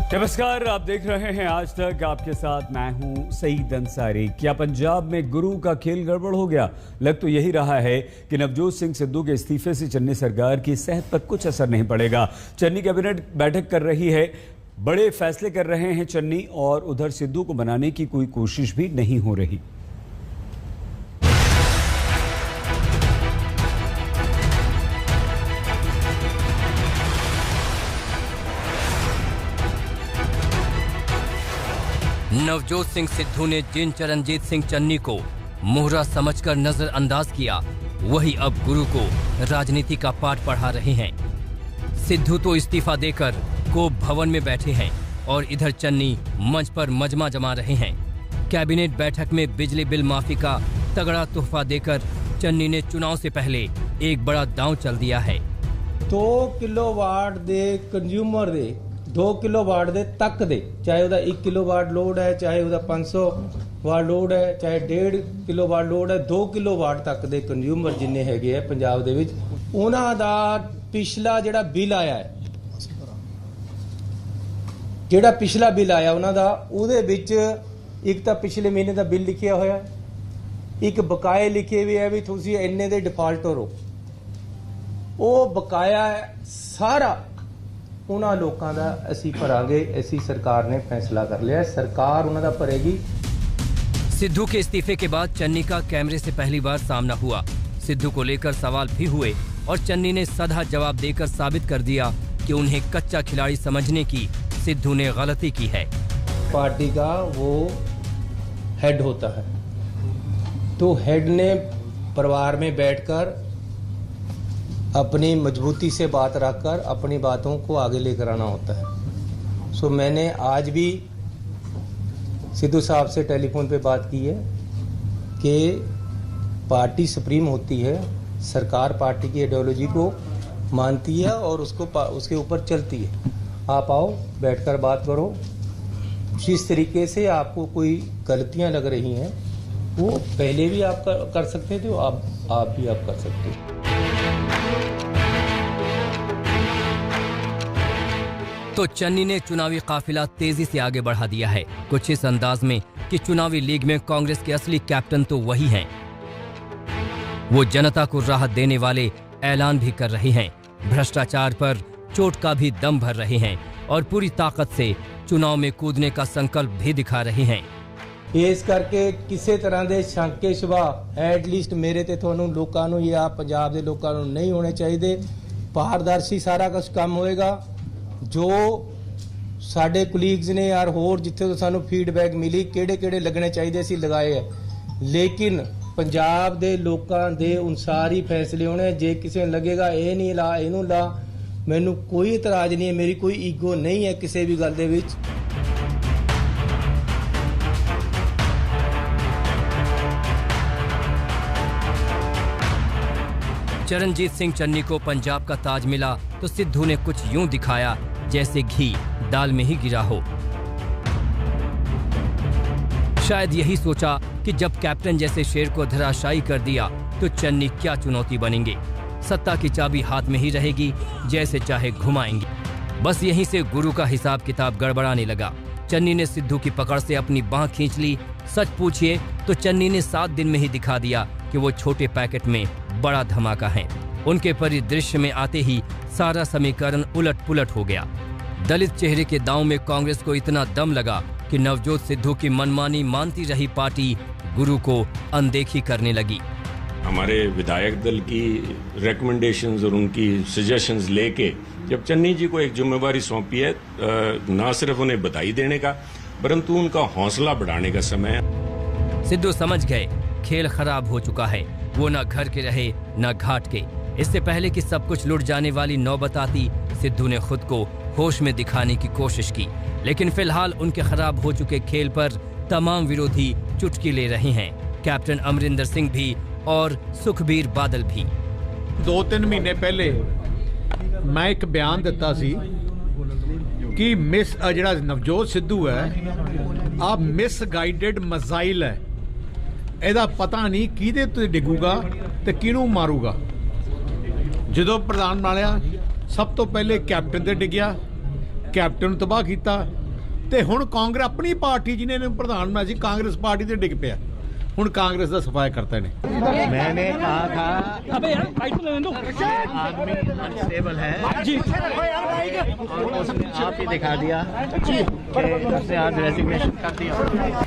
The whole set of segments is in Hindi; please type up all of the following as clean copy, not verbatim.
नमस्कार, आप देख रहे हैं आज तक। आपके साथ मैं हूं सईद अंसारी। क्या पंजाब में गुरु का खेल गड़बड़ हो गया? लग तो यही रहा है कि नवजोत सिंह सिद्धू के इस्तीफे से चन्नी सरकार की सेहत पर कुछ असर नहीं पड़ेगा। चन्नी कैबिनेट बैठक कर रही है, बड़े फैसले कर रहे हैं चन्नी, और उधर सिद्धू को बनाने की कोई कोशिश भी नहीं हो रही। नवजोत सिंह सिद्धू ने जिन चरणजीत सिंह चन्नी को मोहरा समझकर नजरअंदाज किया, वही अब गुरु को राजनीति का पाठ पढ़ा रहे हैं। सिद्धू तो इस्तीफा देकर कोप भवन में बैठे हैं और इधर चन्नी मंच पर मजमा जमा रहे हैं। कैबिनेट बैठक में बिजली बिल माफी का तगड़ा तोहफा देकर चन्नी ने चुनाव से पहले एक बड़ा दांव चल दिया है। 2 किलोवाट दे कंज्यूमर दे 2 किलोवाट दे तक दे, चाहे ਉਹਦਾ 1 किलोवाट लोड है, चाहे ਉਹਦਾ 500 वाट लोड है, चाहे 1.5 किलोवाट लोड है, 2 किलोवाट तक दे कंज्यूमर जिन्ने हैगे है पंजाब ਦੇ ਵਿੱਚ, ਉਹਨਾਂ ਦਾ ਪਿਛਲਾ ਜਿਹੜਾ ਬਿੱਲ ਆਇਆ ਹੈ, ਜਿਹੜਾ ਪਿਛਲਾ ਬਿੱਲ ਆਇਆ ਉਹਨਾਂ ਦਾ, ਉਹਦੇ ਵਿੱਚ ਇੱਕ ਤਾਂ ਪਿਛਲੇ ਮਹੀਨੇ ਦਾ ਬਿੱਲ ਲਿਖਿਆ ਹੋਇਆ ਹੈ, ਇੱਕ ਬਕਾਏ ਲਿਖੇ ਹੋਏ ਹੈ ਵੀ ਤੁਸੀਂ ਇੰਨੇ ਦੇ ਡਿਫਾਲਟਰ ਹੋ। ਉਹ ਬਕਾਇਆ ਸਾਰਾ उन्हां लोकां दा असीं भरांगे, ऐसी सरकार ने फैसला कर लिया, सरकार उन्हां दा भरेगी। सिद्धू के इस्तीफे के बाद चन्नी का कैमरे से पहली बार सामना हुआ। सिद्धू को लेकर सवाल भी हुए और चन्नी ने सधा जवाब देकर साबित कर दिया कि उन्हें कच्चा खिलाड़ी समझने की सिद्धू ने गलती की है। पार्टी का वो हेड होता है, तो हेड ने परिवार में बैठकर अपनी मजबूती से बात रखकर अपनी बातों को आगे लेकर आना होता है। सो मैंने आज भी सिद्धू साहब से टेलीफोन पे बात की है कि पार्टी सुप्रीम होती है, सरकार पार्टी की आइडियोलॉजी को मानती है और उसके ऊपर चलती है। आप आओ, बैठकर बात करो। जिस तरीके से आपको कोई गलतियां लग रही हैं वो पहले भी आप कर सकते थे, आप भी आप कर सकते हो। तो चन्नी ने चुनावी काफिला तेजी से आगे बढ़ा दिया है, कुछ इस अंदाज में कि चुनावी लीग में कांग्रेस के असली कैप्टन तो वही हैं। वो जनता को राहत देने वाले ऐलान भी कर रहे हैं, भ्रष्टाचार पर चोट का भी दम भर रहे हैं और पूरी ताकत से चुनाव में कूदने का संकल्प भी दिखा रहे हैं। इस करके किसी तरह के शंके शिवा एटलीस्ट मेरे ते तुहानू लोकां नू या पंजाब दे लोकां नू नहीं होने चाहिए। पारदर्शी सारा कुछ काम होएगा। जो साडे कुलीग्स ने यार होर जिथे तो सानू फीडबैक मिली किहड़े लगने चाहिए सी लगाए है, लेकिन पंजाब दे लोकां दे अनुसार ही फैसले होने। जे किसी नूं लगेगा ये नहीं ला इनू ला, मैनू कोई इतराज नहीं है, मेरी कोई ईगो नहीं है किसी भी गल दे विच। चरणजीत सिंह चन्नी को पंजाब का ताज मिला तो सिद्धू ने कुछ यूं दिखाया जैसे घी दाल में ही गिरा हो। शायद यही सोचा कि जब कैप्टन जैसे शेर को धराशायी कर दिया तो चन्नी क्या चुनौती बनेंगे। सत्ता की चाबी हाथ में ही रहेगी, जैसे चाहे घुमाएंगे। बस यहीं से गुरु का हिसाब किताब गड़बड़ाने लगा। चन्नी ने सिद्धू की पकड़ से अपनी बांह खींच ली। सच पूछिए तो चन्नी ने 7 दिन में ही दिखा दिया कि वो छोटे पैकेट में बड़ा धमाका है। उनके परिदृश्य में आते ही सारा समीकरण उलट पुलट हो गया। दलित चेहरे के दांव में कांग्रेस को इतना दम लगा कि नवजोत सिद्धू की मनमानी मानती रही पार्टी गुरु को अनदेखी करने लगी। हमारे विधायक दल की रिकमेंडेशंस और उनकी सजेशंस लेके जब चन्नी जी को एक जिम्मेवारी सौंपी है, ना सिर्फ उन्हें बधाई देने का परंतु उनका हौसला बढ़ाने का समय है। सिद्धू समझ गए खेल खराब हो चुका है। वो न घर के रहे न घाट के। इससे पहले कि सब कुछ लुट जाने वाली नौबत आती, सिद्धू ने खुद को होश में दिखाने की कोशिश की, लेकिन फिलहाल उनके खराब हो चुके खेल पर तमाम विरोधी चुटकी ले रहे हैं। कैप्टन अमरिंदर सिंह भी और सुखबीर बादल भी। 2-3 महीने पहले मैं एक बयान दिता सी कि मिस जिहड़ा नवजोत सिद्धू है आ मिसगाइडेड मजाइल है, ਇਹਦਾ पता नहीं किहदे ते डिगूगा ते किहनूं मारूगा। ਜਦੋਂ ਪ੍ਰਧਾਨ ਬਣਾਇਆ ਸਭ ਤੋਂ ਪਹਿਲੇ ਕੈਪਟਨ ਤੇ ਡਿੱਗਿਆ, ਕੈਪਟਨ ਨੂੰ ਤਬਾਹ ਕੀਤਾ, ਤੇ ਹੁਣ ਕਾਂਗਰਸ ਆਪਣੀ ਪਾਰਟੀ ਜਿਹਨੇ ਇਹਨੂੰ ਪ੍ਰਧਾਨ ਬਣਾਇਆ ਸੀ ਕਾਂਗਰਸ ਪਾਰਟੀ ਤੇ ਡਿੱਗ ਪਿਆ। ਹੁਣ ਕਾਂग्रेस ਦਾ सफाया करते ने। मैंने कहा था आदमी अनस्टेबल है जी और उसने आप ही दिखा दिया कि उसने आज रेजिग्नेशन कर दिया।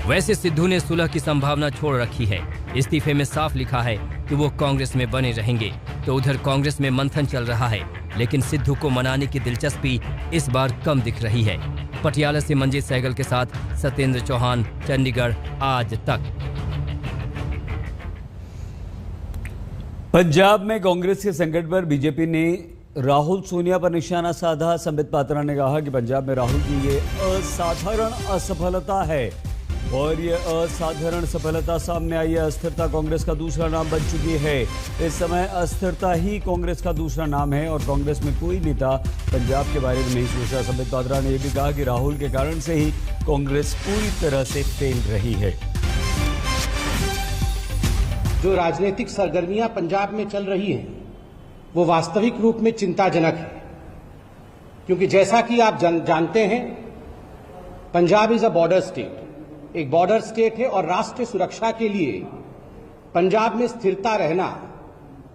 वैसे सिद्धू ने सुलह की संभावना छोड़ रखी है। इस्तीफे में साफ लिखा है कि वो कांग्रेस में बने रहेंगे। तो उधर कांग्रेस में मंथन चल रहा है, लेकिन सिद्धू को मनाने की दिलचस्पी इस बार कम दिख रही है। पटियाला से मंजीत सहगल के साथ सत्येंद्र चौहान, चंडीगढ़ आज तक। पंजाब में कांग्रेस के संकट पर बीजेपी ने राहुल सोनिया पर निशाना साधा। संबित पात्रा ने कहा कि पंजाब में राहुल की ये असाधारण असफलता है और ये असाधारण सफलता सामने आई है। अस्थिरता कांग्रेस का दूसरा नाम बन चुकी है। इस समय अस्थिरता ही कांग्रेस का दूसरा नाम है और कांग्रेस में कोई नेता पंजाब के बारे में नहीं सोचा। संबित पात्रा ने यह भी कहा कि राहुल के कारण से ही कांग्रेस पूरी तरह से फेल रही है। जो राजनीतिक सरगर्मियां पंजाब में चल रही हैं वो वास्तविक रूप में चिंताजनक है, क्योंकि जैसा कि आप जानते हैं Punjab is a border state, एक बॉर्डर स्टेट है और राष्ट्रीय सुरक्षा के लिए पंजाब में स्थिरता रहना,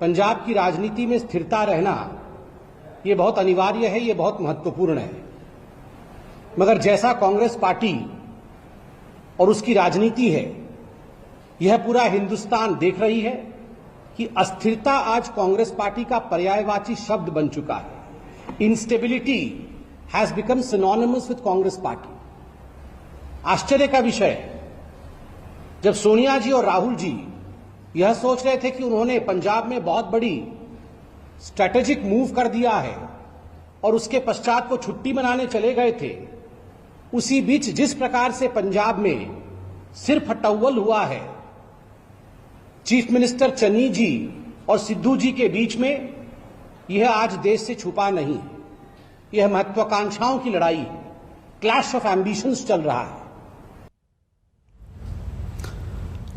पंजाब की राजनीति में स्थिरता रहना ये बहुत अनिवार्य है, ये बहुत महत्वपूर्ण है। मगर जैसा कांग्रेस पार्टी और उसकी राजनीति है, यह पूरा हिंदुस्तान देख रही है कि अस्थिरता आज कांग्रेस पार्टी का पर्यायवाची शब्द बन चुका है। Instability has become synonymous with Congress party. आश्चर्य का विषय है, जब सोनिया जी और राहुल जी यह सोच रहे थे कि उन्होंने पंजाब में बहुत बड़ी स्ट्रैटेजिक मूव कर दिया है और उसके पश्चात वो छुट्टी मनाने चले गए थे, उसी बीच जिस प्रकार से पंजाब में सिर फटौवल हुआ है चीफ मिनिस्टर चन्नी जी और सिद्धू जी के बीच में, यह आज देश से छुपा नहीं है। यह महत्वाकांक्षाओं की लड़ाई है, क्लैश ऑफ एम्बिशंस चल रहा है।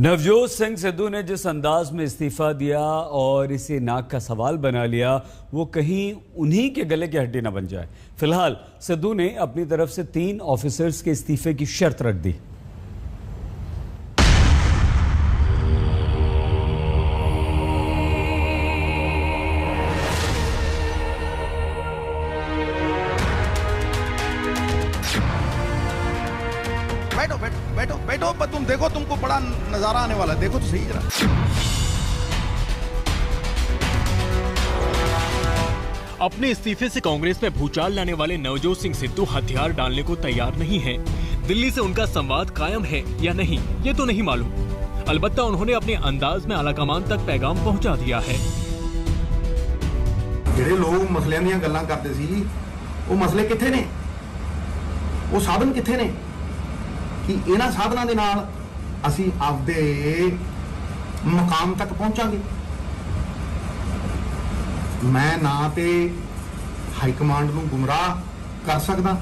नवजोत सिंह सिद्धू ने जिस अंदाज में इस्तीफा दिया और इसे नाक का सवाल बना लिया, वो कहीं उन्हीं के गले की हड्डी न बन जाए। फिलहाल सिद्धू ने अपनी तरफ से 3 ऑफिसर्स के इस्तीफे की शर्त रख दी। बैठो पर तुम देखो, तुमको बड़ा नजारा आने वाला है, देखो तो सही जरा। अपने इस्तीफे से कांग्रेस में भूचाल लाने वाले नवजोत सिंह सिद्धू हथियार डालने को तैयार नहीं हैं। दिल्ली से उनका संवाद कायम है या नहीं ये तो नहीं मालूम, अलबत्ता उन्होंने अपने अंदाज में आलाकमान तक पैगाम पहुंचा दिया है। ਜਿਹੜੇ ਲੋਕ ਮਸਲਿਆਂ ਦੀਆਂ ਗੱਲਾਂ ਕਰਦੇ ਸੀ ਉਹ ਮਸਲੇ ਕਿੱਥੇ ਨੇ, ਉਹ ਸਾਧਨ ਕਿੱਥੇ ਨੇ ਕਿ ਇਹਨਾਂ ਸਾਧਨਾਂ ਦੇ ਨਾਲ ਅਸੀਂ ਆਪਦੇ ਮਕਾਮ ਤੱਕ ਪਹੁੰਚਾਂਗੇ। ਮੈਂ ਨਾ ਤੇ ਹਾਈ ਕਮਾਂਡ ਨੂੰ ਗੁੰਮਰਾਹ ਕਰ ਸਕਦਾ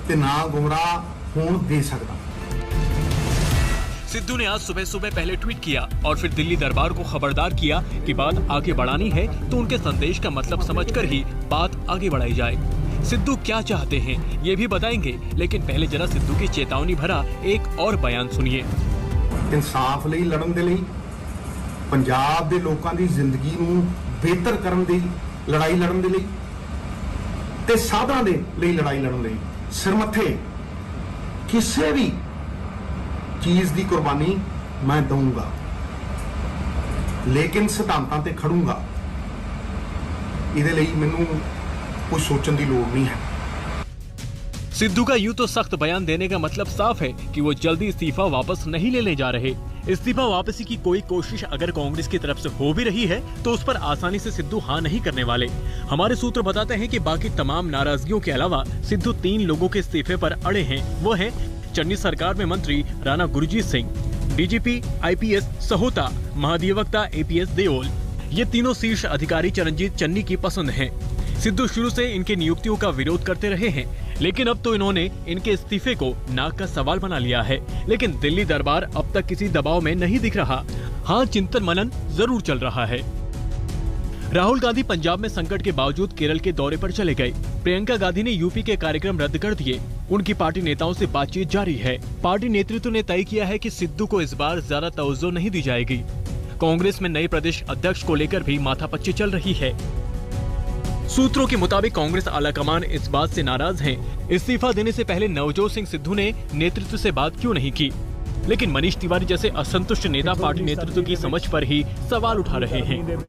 ਤੇ ਨਾ ਗੁੰਮਰਾਹ ਹੋਣ ਦੇ ਸਕਦਾ। सिद्धू ने आज सुबह सुबह पहले ट्वीट किया और फिर दिल्ली दरबार को खबरदार किया कि बात आगे बढ़ानी है तो उनके संदेश का मतलब समझकर ही बात आगे बढ़ाई जाए। सिद्धू क्या चाहते हैं ये भी बताएंगे, लेकिन पहले जरा सिद्धू की चेतावनी भरा एक और बयान सुनिए। इंसाफ ਲਈ ਲੜਨ ਦੇ ਲਈ, ਪੰਜਾਬ ਦੇ ਲੋਕਾਂ ਦੀ ਜ਼ਿੰਦਗੀ ਨੂੰ ਬਿਹਤਰ ਕਰਨ ਦੀ ਲੜਾਈ ਲੜਨ ਦੇ ਲਈ ਤੇ ਸਾਧਨਾਂ ਦੇ ਲਈ ਲੜਾਈ ਲੜਨ ਲਈ ਸਿਰਮੱਥੇ ਕਿਸੇ ਵੀ चीज की कुर्बानी मैं दूंगा, लेकिन सिद्धांतां ते खड़ूंगा। इहदे लई मैनूं कुछ सोचण दी लोड़ नहीं है। सिद्धू का यूं तो सख्त बयान देने का मतलब साफ है कि वो जल्दी इस्तीफा वापस नहीं लेने जा रहे। इस्तीफा वापसी की कोई कोशिश अगर कांग्रेस की तरफ से हो भी रही है तो उस पर आसानी से सिद्धू हाँ नहीं करने वाले। हमारे सूत्र बताते हैं कि बाकी तमाम नाराजगियों के अलावा सिद्धू 3 लोगों के इस्तीफे पर अड़े हैं। वो हैं चन्नी सरकार में मंत्री राणा गुरजीत सिंह, डीजीपी आईपीएस सहोता, महाधिवक्ता एपीएस देओल। ये तीनों शीर्ष अधिकारी चरणजीत चन्नी की पसंद हैं। सिद्धू शुरू से इनके नियुक्तियों का विरोध करते रहे हैं, लेकिन अब तो इन्होंने इनके इस्तीफे को नाक का सवाल बना लिया है। लेकिन दिल्ली दरबार अब तक किसी दबाव में नहीं दिख रहा। हाँ, चिंतन मनन जरूर चल रहा है। राहुल गांधी पंजाब में संकट के बावजूद केरल के दौरे पर चले गए। प्रियंका गांधी ने यूपी के कार्यक्रम रद्द कर दिए। उनकी पार्टी नेताओं से बातचीत जारी है। पार्टी नेतृत्व ने तय किया है कि सिद्धू को इस बार ज्यादा तवज्जो नहीं दी जाएगी। कांग्रेस में नए प्रदेश अध्यक्ष को लेकर भी माथापच्ची चल रही है। सूत्रों के मुताबिक कांग्रेस आलाकमान इस बात से नाराज है, इस्तीफा देने से पहले नवजोत सिंह सिद्धू ने नेतृत्व से बात क्यों नहीं की। लेकिन मनीष तिवारी जैसे असंतुष्ट नेता पार्टी नेतृत्व की समझ पर ही सवाल उठा रहे हैं।